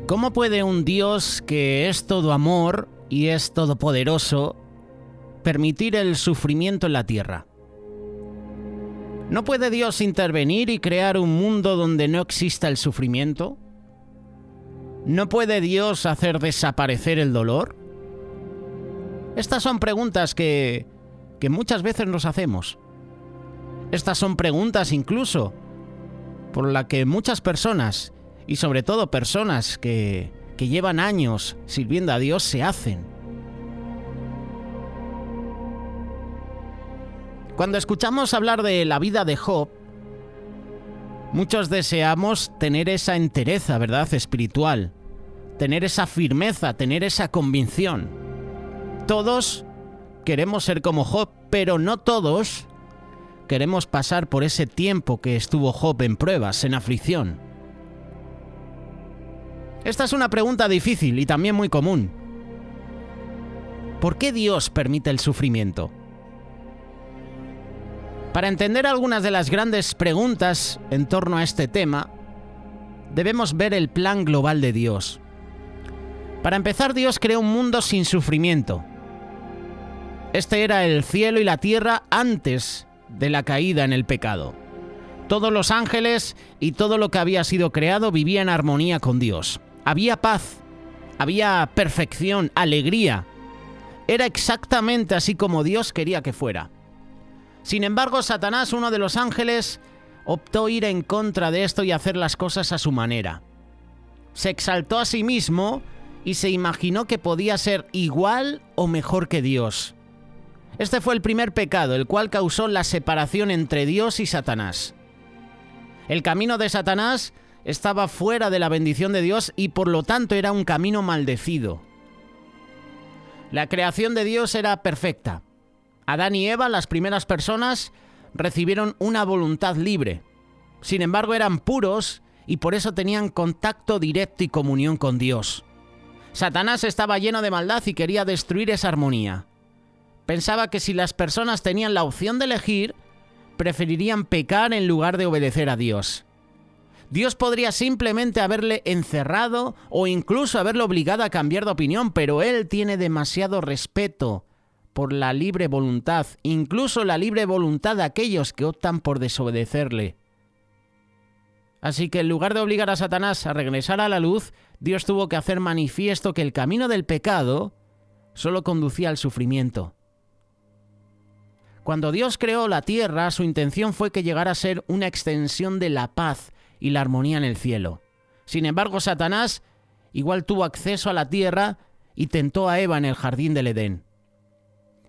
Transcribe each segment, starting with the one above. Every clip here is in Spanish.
¿Cómo puede un Dios que es todo amor y es todopoderoso permitir el sufrimiento en la tierra? ¿No puede Dios intervenir y crear un mundo donde no exista el sufrimiento? ¿No puede Dios hacer desaparecer el dolor? Estas son preguntas que muchas veces nos hacemos. Estas son preguntas incluso por las que muchas personas, y sobre todo personas que llevan años sirviendo a Dios, se hacen. Cuando escuchamos hablar de la vida de Job, muchos deseamos tener esa entereza, ¿verdad?, espiritual, tener esa firmeza, tener esa convicción. Todos queremos ser como Job, pero no todos queremos pasar por ese tiempo que estuvo Job en pruebas, en aflicción. Esta es una pregunta difícil y también muy común. ¿Por qué Dios permite el sufrimiento? Para entender algunas de las grandes preguntas en torno a este tema, debemos ver el plan global de Dios. Para empezar, Dios creó un mundo sin sufrimiento. Este era el cielo y la tierra antes de la caída en el pecado. Todos los ángeles y todo lo que había sido creado vivía en armonía con Dios. Había paz, había perfección, alegría. Era exactamente así como Dios quería que fuera. Sin embargo, Satanás, uno de los ángeles, optó ir en contra de esto y hacer las cosas a su manera. Se exaltó a sí mismo y se imaginó que podía ser igual o mejor que Dios. Este fue el primer pecado, el cual causó la separación entre Dios y Satanás. El camino de Satanás estaba fuera de la bendición de Dios y por lo tanto era un camino maldecido. La creación de Dios era perfecta. Adán y Eva, las primeras personas, recibieron una voluntad libre. Sin embargo, eran puros y por eso tenían contacto directo y comunión con Dios. Satanás estaba lleno de maldad y quería destruir esa armonía. Pensaba que si las personas tenían la opción de elegir, preferirían pecar en lugar de obedecer a Dios. Dios podría simplemente haberle encerrado o incluso haberlo obligado a cambiar de opinión, pero Él tiene demasiado respeto por la libre voluntad, incluso la libre voluntad de aquellos que optan por desobedecerle. Así que en lugar de obligar a Satanás a regresar a la luz, Dios tuvo que hacer manifiesto que el camino del pecado solo conducía al sufrimiento. Cuando Dios creó la tierra, su intención fue que llegara a ser una extensión de la paz y la armonía en el cielo. Sin embargo, Satanás igual tuvo acceso a la tierra y tentó a Eva en el jardín del Edén.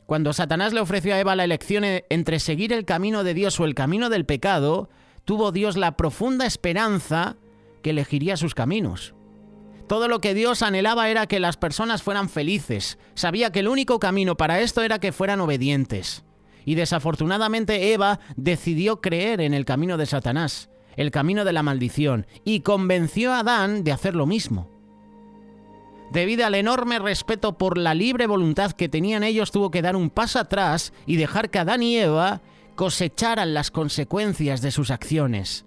Cuando Satanás le ofreció a Eva la elección entre seguir el camino de Dios o el camino del pecado, tuvo Dios la profunda esperanza que elegiría sus caminos. Todo lo que Dios anhelaba era que las personas fueran felices. Sabía que el único camino para esto era que fueran obedientes. Y desafortunadamente Eva decidió creer en el camino de Satanás, el camino de la maldición, y convenció a Adán de hacer lo mismo. Debido al enorme respeto por la libre voluntad que tenían ellos, tuvo que dar un paso atrás y dejar que Adán y Eva cosecharan las consecuencias de sus acciones.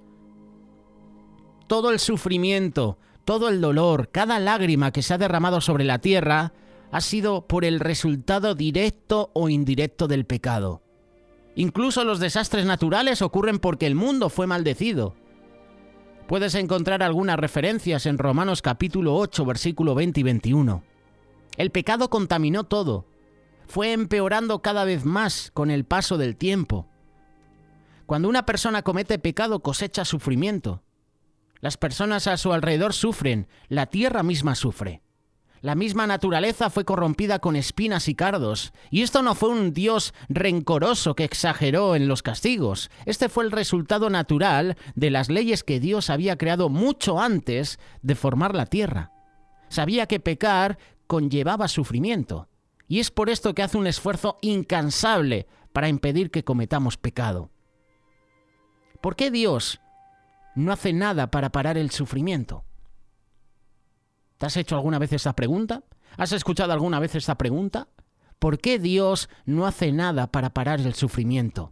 Todo el sufrimiento, todo el dolor, cada lágrima que se ha derramado sobre la tierra ha sido por el resultado directo o indirecto del pecado. Incluso los desastres naturales ocurren porque el mundo fue maldecido. Puedes encontrar algunas referencias en Romanos capítulo 8, versículo 20 y 21. El pecado contaminó todo. Fue empeorando cada vez más con el paso del tiempo. Cuando una persona comete pecado, cosecha sufrimiento. Las personas a su alrededor sufren, la tierra misma sufre. La misma naturaleza fue corrompida con espinas y cardos. Y esto no fue un Dios rencoroso que exageró en los castigos. Este fue el resultado natural de las leyes que Dios había creado mucho antes de formar la tierra. Sabía que pecar conllevaba sufrimiento. Y es por esto que hace un esfuerzo incansable para impedir que cometamos pecado. ¿Por qué Dios no hace nada para parar el sufrimiento? ¿Te has hecho alguna vez esta pregunta? ¿Has escuchado alguna vez esta pregunta? ¿Por qué Dios no hace nada para parar el sufrimiento?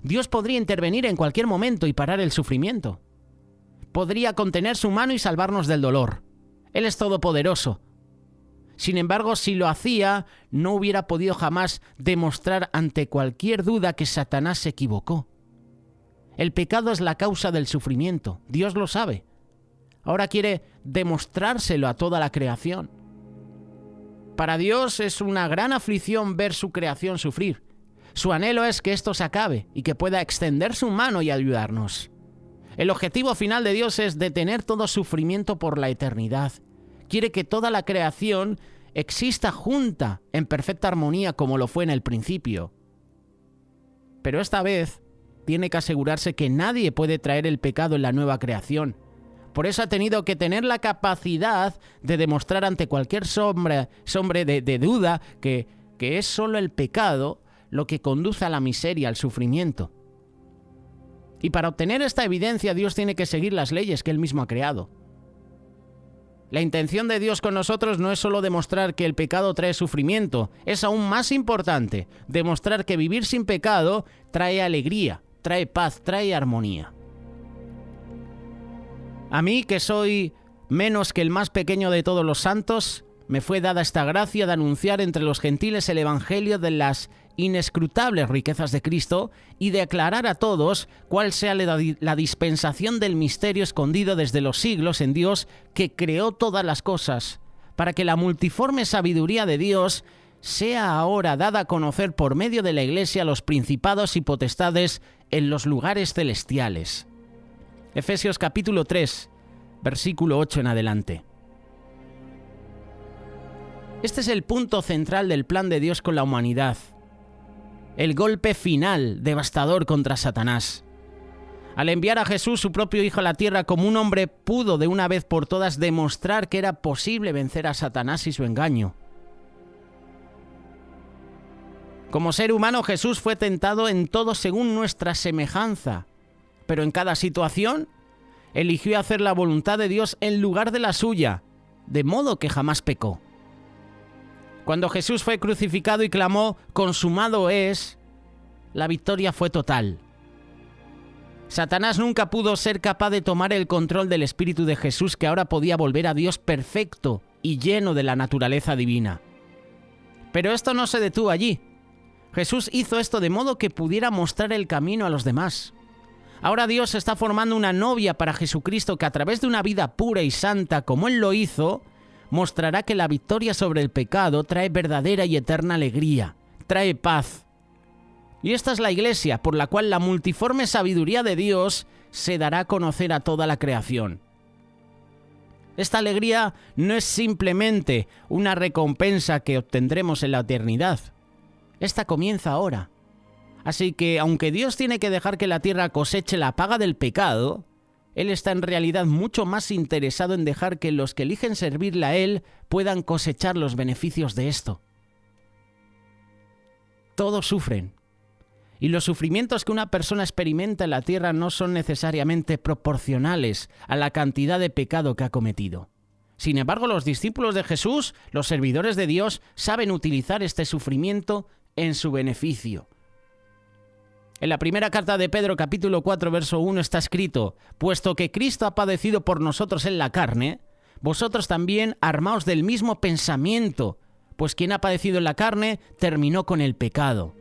Dios podría intervenir en cualquier momento y parar el sufrimiento. Podría contener su mano y salvarnos del dolor. Él es todopoderoso. Sin embargo, si lo hacía, no hubiera podido jamás demostrar ante cualquier duda que Satanás se equivocó. El pecado es la causa del sufrimiento. Dios lo sabe. Ahora quiere demostrárselo a toda la creación. Para Dios es una gran aflicción ver su creación sufrir. Su anhelo es que esto se acabe y que pueda extender su mano y ayudarnos. El objetivo final de Dios es detener todo sufrimiento por la eternidad. Quiere que toda la creación exista junta, en perfecta armonía como lo fue en el principio. Pero esta vez tiene que asegurarse que nadie puede traer el pecado en la nueva creación. Por eso ha tenido que tener la capacidad de demostrar ante cualquier sombra de duda que es solo el pecado lo que conduce a la miseria, al sufrimiento. Y para obtener esta evidencia, Dios tiene que seguir las leyes que Él mismo ha creado. La intención de Dios con nosotros no es solo demostrar que el pecado trae sufrimiento, es aún más importante demostrar que vivir sin pecado trae alegría, trae paz, trae armonía. A mí, que soy menos que el más pequeño de todos los santos, me fue dada esta gracia de anunciar entre los gentiles el evangelio de las inescrutables riquezas de Cristo y de aclarar a todos cuál sea la dispensación del misterio escondido desde los siglos en Dios que creó todas las cosas, para que la multiforme sabiduría de Dios sea ahora dada a conocer por medio de la Iglesia a los principados y potestades en los lugares celestiales. Efesios capítulo 3, versículo 8 en adelante. Este es el punto central del plan de Dios con la humanidad. El golpe final devastador contra Satanás. Al enviar a Jesús, su propio Hijo, a la tierra como un hombre, pudo de una vez por todas demostrar que era posible vencer a Satanás y su engaño. Como ser humano, Jesús fue tentado en todo según nuestra semejanza, pero en cada situación eligió hacer la voluntad de Dios en lugar de la suya, de modo que jamás pecó. Cuando Jesús fue crucificado y clamó, «Consumado es», la victoria fue total. Satanás nunca pudo ser capaz de tomar el control del Espíritu de Jesús, que ahora podía volver a Dios perfecto y lleno de la naturaleza divina. Pero esto no se detuvo allí. Jesús hizo esto de modo que pudiera mostrar el camino a los demás. Ahora Dios está formando una novia para Jesucristo que a través de una vida pura y santa como Él lo hizo, mostrará que la victoria sobre el pecado trae verdadera y eterna alegría, trae paz. Y esta es la Iglesia, por la cual la multiforme sabiduría de Dios se dará a conocer a toda la creación. Esta alegría no es simplemente una recompensa que obtendremos en la eternidad. Esta comienza ahora. Así que, aunque Dios tiene que dejar que la tierra coseche la paga del pecado, Él está en realidad mucho más interesado en dejar que los que eligen servirle a Él puedan cosechar los beneficios de esto. Todos sufren. Y los sufrimientos que una persona experimenta en la tierra no son necesariamente proporcionales a la cantidad de pecado que ha cometido. Sin embargo, los discípulos de Jesús, los servidores de Dios, saben utilizar este sufrimiento en su beneficio. En la primera carta de Pedro, capítulo 4, verso 1, está escrito: «Puesto que Cristo ha padecido por nosotros en la carne, vosotros también armaos del mismo pensamiento, pues quien ha padecido en la carne terminó con el pecado».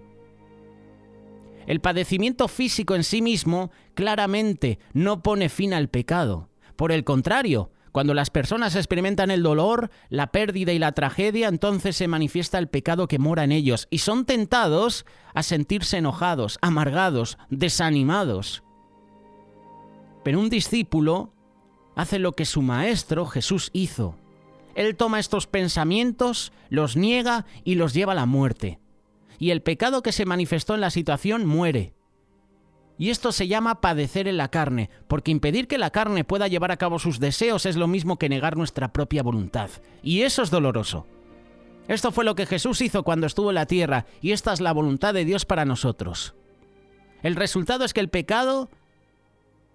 El padecimiento físico en sí mismo claramente no pone fin al pecado. Por el contrario, cuando las personas experimentan el dolor, la pérdida y la tragedia, entonces se manifiesta el pecado que mora en ellos y son tentados a sentirse enojados, amargados, desanimados. Pero un discípulo hace lo que su maestro Jesús hizo. Él toma estos pensamientos, los niega y los lleva a la muerte. Y el pecado que se manifestó en la situación muere. Y esto se llama padecer en la carne, porque impedir que la carne pueda llevar a cabo sus deseos es lo mismo que negar nuestra propia voluntad. Y eso es doloroso. Esto fue lo que Jesús hizo cuando estuvo en la tierra, y esta es la voluntad de Dios para nosotros. El resultado es que el pecado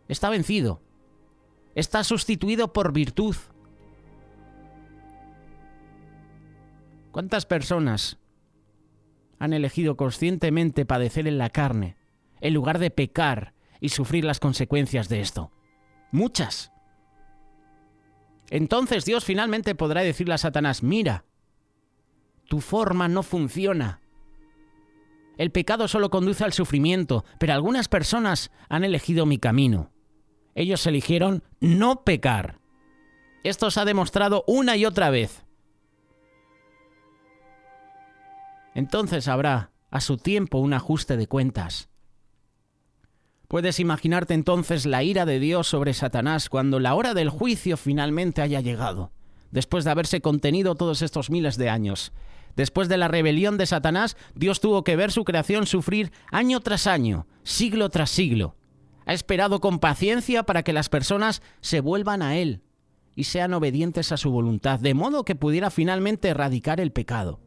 está vencido. Está sustituido por virtud. ¿Cuántas personas han elegido conscientemente padecer en la carne, en lugar de pecar y sufrir las consecuencias de esto? Muchas. Entonces Dios finalmente podrá decirle a Satanás: mira, tu forma no funciona. El pecado solo conduce al sufrimiento, pero algunas personas han elegido mi camino. Ellos eligieron no pecar. Esto se ha demostrado una y otra vez. Entonces habrá, a su tiempo, un ajuste de cuentas. Puedes imaginarte entonces la ira de Dios sobre Satanás cuando la hora del juicio finalmente haya llegado, después de haberse contenido todos estos miles de años. Después de la rebelión de Satanás, Dios tuvo que ver su creación sufrir año tras año, siglo tras siglo. Ha esperado con paciencia para que las personas se vuelvan a Él y sean obedientes a su voluntad, de modo que pudiera finalmente erradicar el pecado.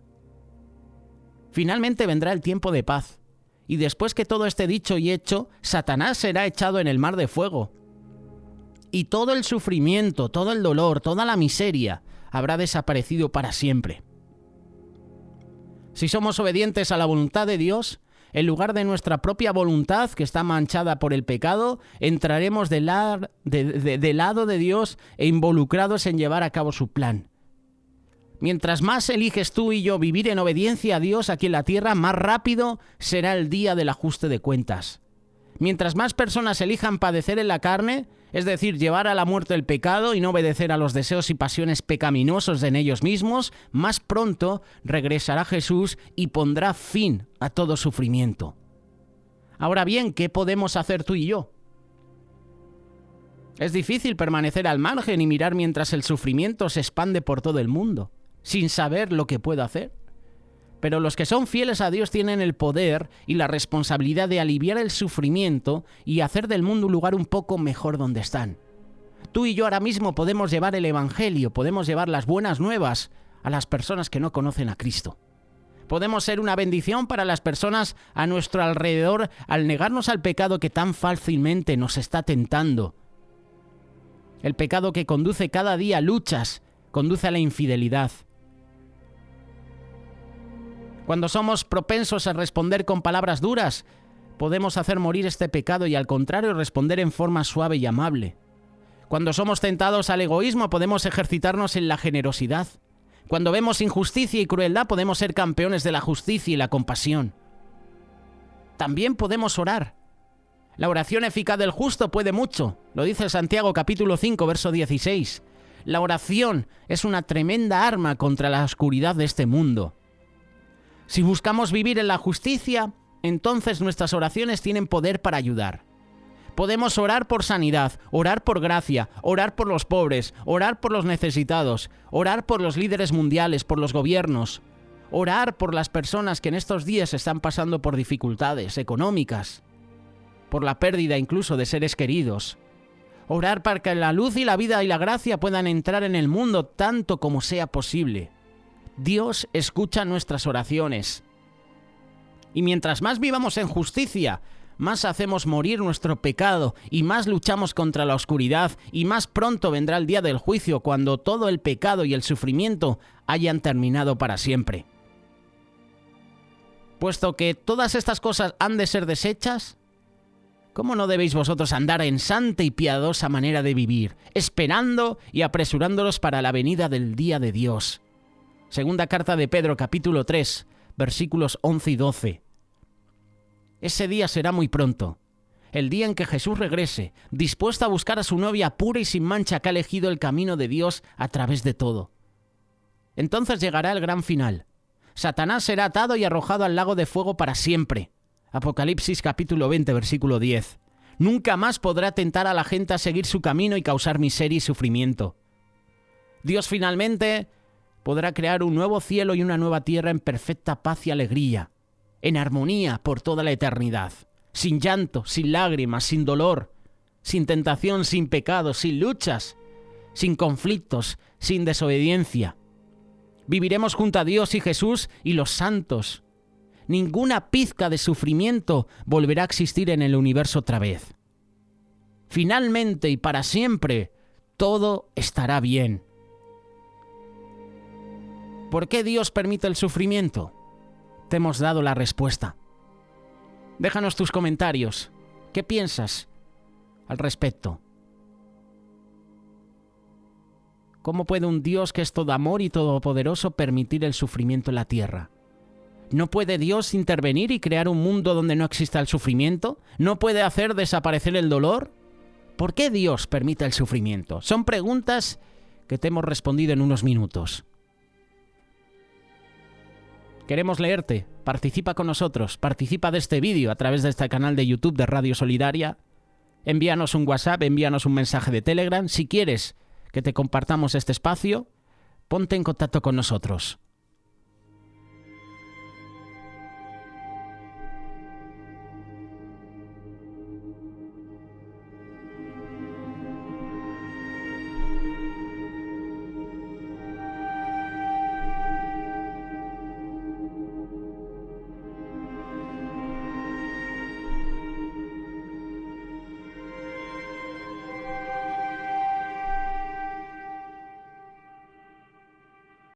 Finalmente vendrá el tiempo de paz, y después que todo esté dicho y hecho, Satanás será echado en el mar de fuego. Y todo el sufrimiento, todo el dolor, toda la miseria habrá desaparecido para siempre. Si somos obedientes a la voluntad de Dios, en lugar de nuestra propia voluntad, que está manchada por el pecado, entraremos del lado de Dios e involucrados en llevar a cabo su plan. Mientras más eliges tú y yo vivir en obediencia a Dios aquí en la tierra, más rápido será el día del ajuste de cuentas. Mientras más personas elijan padecer en la carne, es decir, llevar a la muerte el pecado y no obedecer a los deseos y pasiones pecaminosos en ellos mismos, más pronto regresará Jesús y pondrá fin a todo sufrimiento. Ahora bien, ¿qué podemos hacer tú y yo? Es difícil permanecer al margen y mirar mientras el sufrimiento se expande por todo el mundo, sin saber lo que puedo hacer. Pero los que son fieles a Dios tienen el poder y la responsabilidad de aliviar el sufrimiento y hacer del mundo un lugar un poco mejor donde están. Tú y yo ahora mismo podemos llevar el Evangelio, podemos llevar las buenas nuevas a las personas que no conocen a Cristo. Podemos ser una bendición para las personas a nuestro alrededor al negarnos al pecado que tan fácilmente nos está tentando. El pecado que conduce cada día a luchas, conduce a la infidelidad. Cuando somos propensos a responder con palabras duras, podemos hacer morir este pecado y al contrario responder en forma suave y amable. Cuando somos tentados al egoísmo, podemos ejercitarnos en la generosidad. Cuando vemos injusticia y crueldad, podemos ser campeones de la justicia y la compasión. También podemos orar. La oración eficaz del justo puede mucho. Lo dice Santiago capítulo 5, verso 16. La oración es una tremenda arma contra la oscuridad de este mundo. Si buscamos vivir en la justicia, entonces nuestras oraciones tienen poder para ayudar. Podemos orar por sanidad, orar por gracia, orar por los pobres, orar por los necesitados, orar por los líderes mundiales, por los gobiernos, orar por las personas que en estos días están pasando por dificultades económicas, por la pérdida incluso de seres queridos. Orar para que la luz y la vida y la gracia puedan entrar en el mundo tanto como sea posible. Dios escucha nuestras oraciones. Y mientras más vivamos en justicia, más hacemos morir nuestro pecado y más luchamos contra la oscuridad y más pronto vendrá el día del juicio cuando todo el pecado y el sufrimiento hayan terminado para siempre. Puesto que todas estas cosas han de ser deshechas, ¿cómo no debéis vosotros andar en santa y piadosa manera de vivir, esperando y apresurándolos para la venida del día de Dios? Segunda carta de Pedro, capítulo 3, versículos 11 y 12. Ese día será muy pronto, el día en que Jesús regrese, dispuesto a buscar a su novia pura y sin mancha que ha elegido el camino de Dios a través de todo. Entonces llegará el gran final. Satanás será atado y arrojado al lago de fuego para siempre. Apocalipsis, capítulo 20, versículo 10. Nunca más podrá tentar a la gente a seguir su camino y causar miseria y sufrimiento. Dios finalmente podrá crear un nuevo cielo y una nueva tierra en perfecta paz y alegría, en armonía por toda la eternidad, sin llanto, sin lágrimas, sin dolor, sin tentación, sin pecado, sin luchas, sin conflictos, sin desobediencia. Viviremos junto a Dios y Jesús y los santos. Ninguna pizca de sufrimiento volverá a existir en el universo otra vez. Finalmente y para siempre, todo estará bien. ¿Por qué Dios permite el sufrimiento? Te hemos dado la respuesta. Déjanos tus comentarios. ¿Qué piensas al respecto? ¿Cómo puede un Dios que es todo amor y todopoderoso permitir el sufrimiento en la tierra? ¿No puede Dios intervenir y crear un mundo donde no exista el sufrimiento? ¿No puede hacer desaparecer el dolor? ¿Por qué Dios permite el sufrimiento? Son preguntas que te hemos respondido en unos minutos. Queremos leerte. Participa con nosotros. Participa de este vídeo a través de este canal de YouTube de Radio Solidaria. Envíanos un WhatsApp, envíanos un mensaje de Telegram. Si quieres que te compartamos este espacio, ponte en contacto con nosotros.